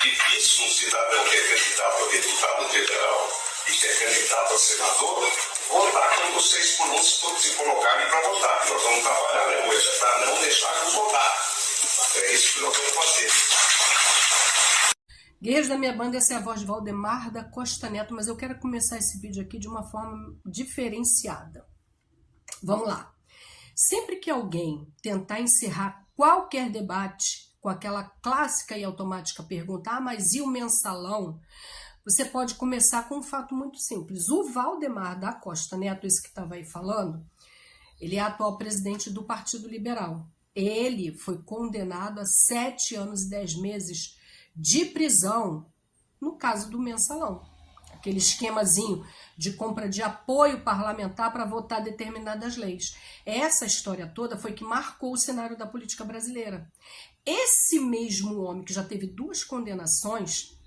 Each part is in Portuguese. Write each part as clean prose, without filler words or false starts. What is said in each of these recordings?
Difícil um cidadão que é candidato a deputado federal e que é candidato a senador votar quando vocês se colocarem para votar. Nós vamos trabalhar para não deixar-nos votar. É isso que nós vamos fazer. Guerreiros da minha banda, essa é a voz de Valdemar da Costa Neto, mas eu quero começar esse vídeo aqui de uma forma diferenciada. Vamos lá. Sempre que alguém tentar encerrar qualquer debate com aquela clássica e automática pergunta, mas e o mensalão? Você pode começar com um fato muito simples. O Valdemar da Costa Neto, esse que estava aí falando, ele é atual presidente do Partido Liberal. Ele foi condenado a 7 anos e 10 meses de prisão no caso do mensalão. Aquele esquemazinho de compra de apoio parlamentar para votar determinadas leis. Essa história toda foi que marcou o cenário da política brasileira. Esse mesmo homem que já teve 2 condenações,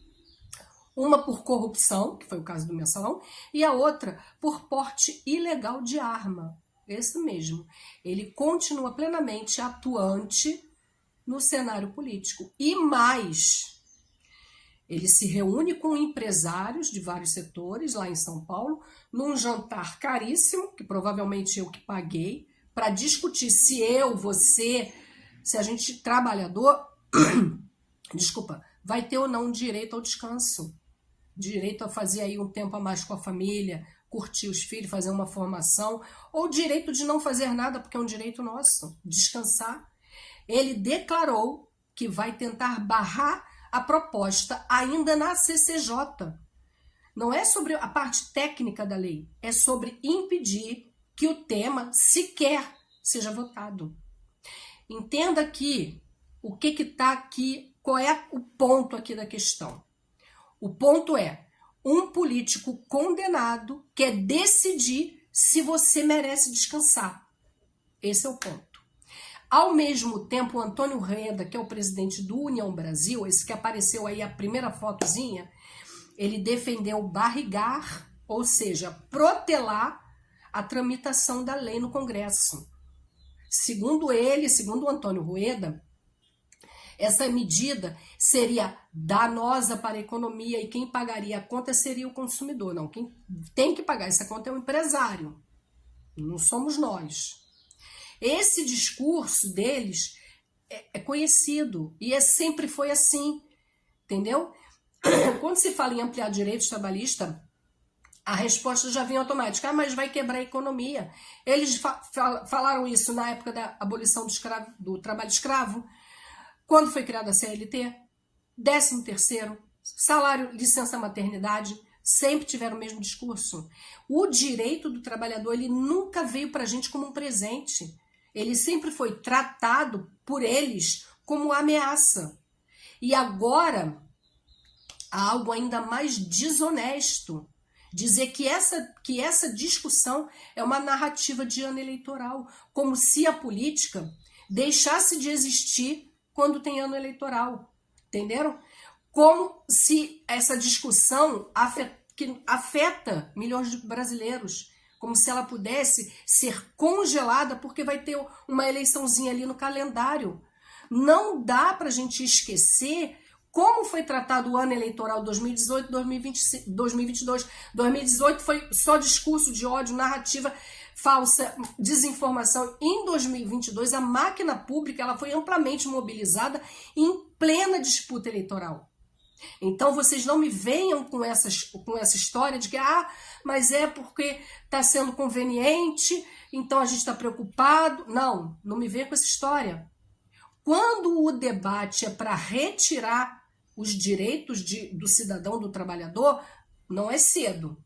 uma por corrupção, que foi o caso do mensalão, e a outra por porte ilegal de arma. Esse mesmo. Ele continua plenamente atuante no cenário político. E mais, ele se reúne com empresários de vários setores lá em São Paulo, num jantar caríssimo, que provavelmente eu que paguei, para discutir se se a gente trabalhador, desculpa, vai ter ou não direito ao descanso, direito a fazer aí um tempo a mais com a família, curtir os filhos, fazer uma formação, ou direito de não fazer nada, porque é um direito nosso, descansar. Ele declarou que vai tentar barrar a proposta ainda na CCJ. Não é sobre a parte técnica da lei, é sobre impedir que o tema sequer seja votado. Entenda aqui o que está aqui, qual é o ponto aqui da questão. O ponto é um político condenado quer decidir se você merece descansar. Esse é o ponto. Ao mesmo tempo, o Antônio Reda, que é o presidente do União Brasil, esse que apareceu aí a primeira fotozinha, ele defendeu barrigar, ou seja, protelar a tramitação da lei no Congresso. Segundo ele, segundo o Antônio Rueda, essa medida seria danosa para a economia e quem pagaria a conta seria o consumidor. Não, quem tem que pagar essa conta é o empresário, não somos nós. Esse discurso deles é conhecido e sempre foi assim, entendeu? Quando se fala em ampliar direitos trabalhistas, a resposta já vem automática, mas vai quebrar a economia. Eles falaram isso na época da abolição do trabalho escravo, quando foi criada a CLT, 13º, salário, licença maternidade, sempre tiveram o mesmo discurso. O direito do trabalhador, ele nunca veio para a gente como um presente. Ele sempre foi tratado por eles como ameaça. E agora, há algo ainda mais desonesto. Dizer que essa discussão é uma narrativa de ano eleitoral, como se a política deixasse de existir quando tem ano eleitoral, entenderam? Como se essa discussão que afeta milhões de brasileiros, como se ela pudesse ser congelada porque vai ter uma eleiçãozinha ali no calendário. Não dá para a gente esquecer como foi tratado o ano eleitoral 2018, 2022. 2018 foi só discurso de ódio, narrativa falsa, desinformação. Em 2022, a máquina pública ela foi amplamente mobilizada em plena disputa eleitoral. Então, vocês não me venham com essa história de que, mas é porque está sendo conveniente, então a gente está preocupado. Não, não me venha com essa história. Quando o debate é para retirar os direitos do cidadão, do trabalhador, não é cedo.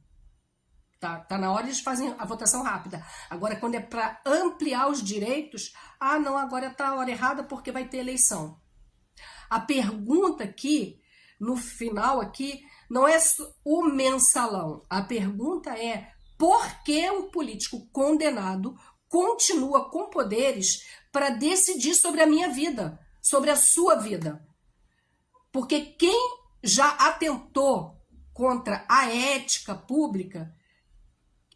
Tá na hora eles fazem a votação rápida. Agora, quando é para ampliar os direitos, não, agora está a hora errada porque vai ter eleição. A pergunta aqui, no final aqui, não é o mensalão. A pergunta é por que um político condenado continua com poderes para decidir sobre a minha vida, sobre a sua vida. Porque quem já atentou contra a ética pública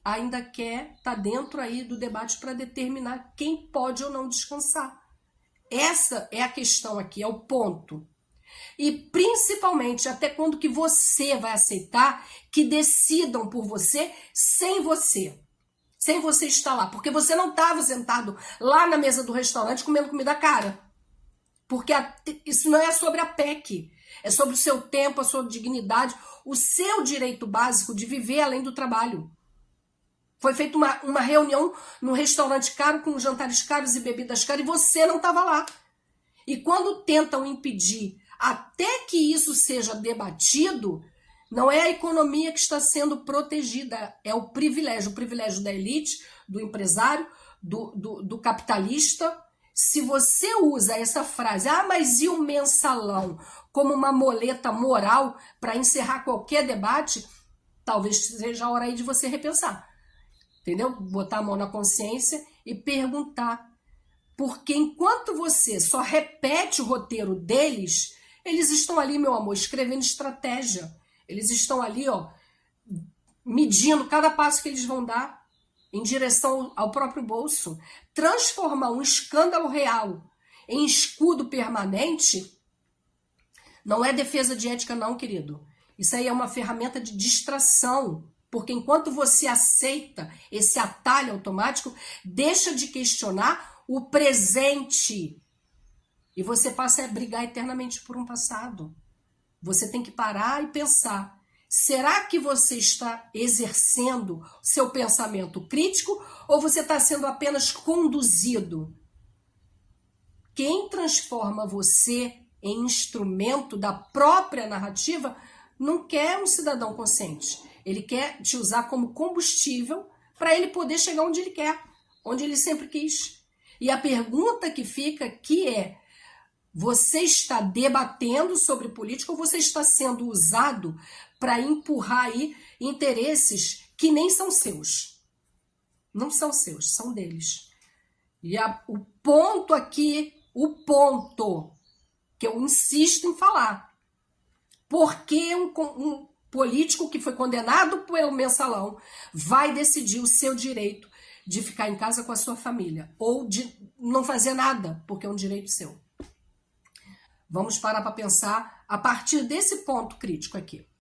ainda quer estar dentro aí do debate para determinar quem pode ou não descansar. Essa é a questão aqui, é o ponto. E principalmente, até quando que você vai aceitar que decidam por você sem você. Sem você estar lá. Porque você não estava sentado lá na mesa do restaurante comendo comida cara. Porque isso não é sobre a PEC. É sobre o seu tempo, a sua dignidade, o seu direito básico de viver além do trabalho. Foi feita uma reunião num restaurante caro, com jantares caros e bebidas caras, e você não estava lá. E quando tentam impedir até que isso seja debatido, não é a economia que está sendo protegida, é o privilégio da elite, do empresário, do capitalista. Se você usa essa frase, mas e o mensalão, como uma moleta moral para encerrar qualquer debate, talvez seja a hora aí de você repensar. Entendeu? Botar a mão na consciência e perguntar. Porque enquanto você só repete o roteiro deles, eles estão ali, meu amor, escrevendo estratégia. Eles estão ali, ó, medindo cada passo que eles vão dar em direção ao próprio bolso. Transformar um escândalo real em escudo permanente não é defesa de ética, não, querido. Isso aí é uma ferramenta de distração. Porque enquanto você aceita esse atalho automático, deixa de questionar o presente. E você passa a brigar eternamente por um passado. Você tem que parar e pensar. Será que você está exercendo seu pensamento crítico ou você está sendo apenas conduzido? Quem transforma você em instrumento da própria narrativa não quer um cidadão consciente. Ele quer te usar como combustível para ele poder chegar onde ele quer, onde ele sempre quis. E a pergunta que fica aqui é: você está debatendo sobre política ou você está sendo usado para empurrar aí interesses que nem são seus? Não são seus, são deles. E o ponto aqui, o ponto que eu insisto em falar, porque um político que foi condenado pelo mensalão vai decidir o seu direito de ficar em casa com a sua família ou de não fazer nada, porque é um direito seu. Vamos parar para pensar a partir desse ponto crítico aqui.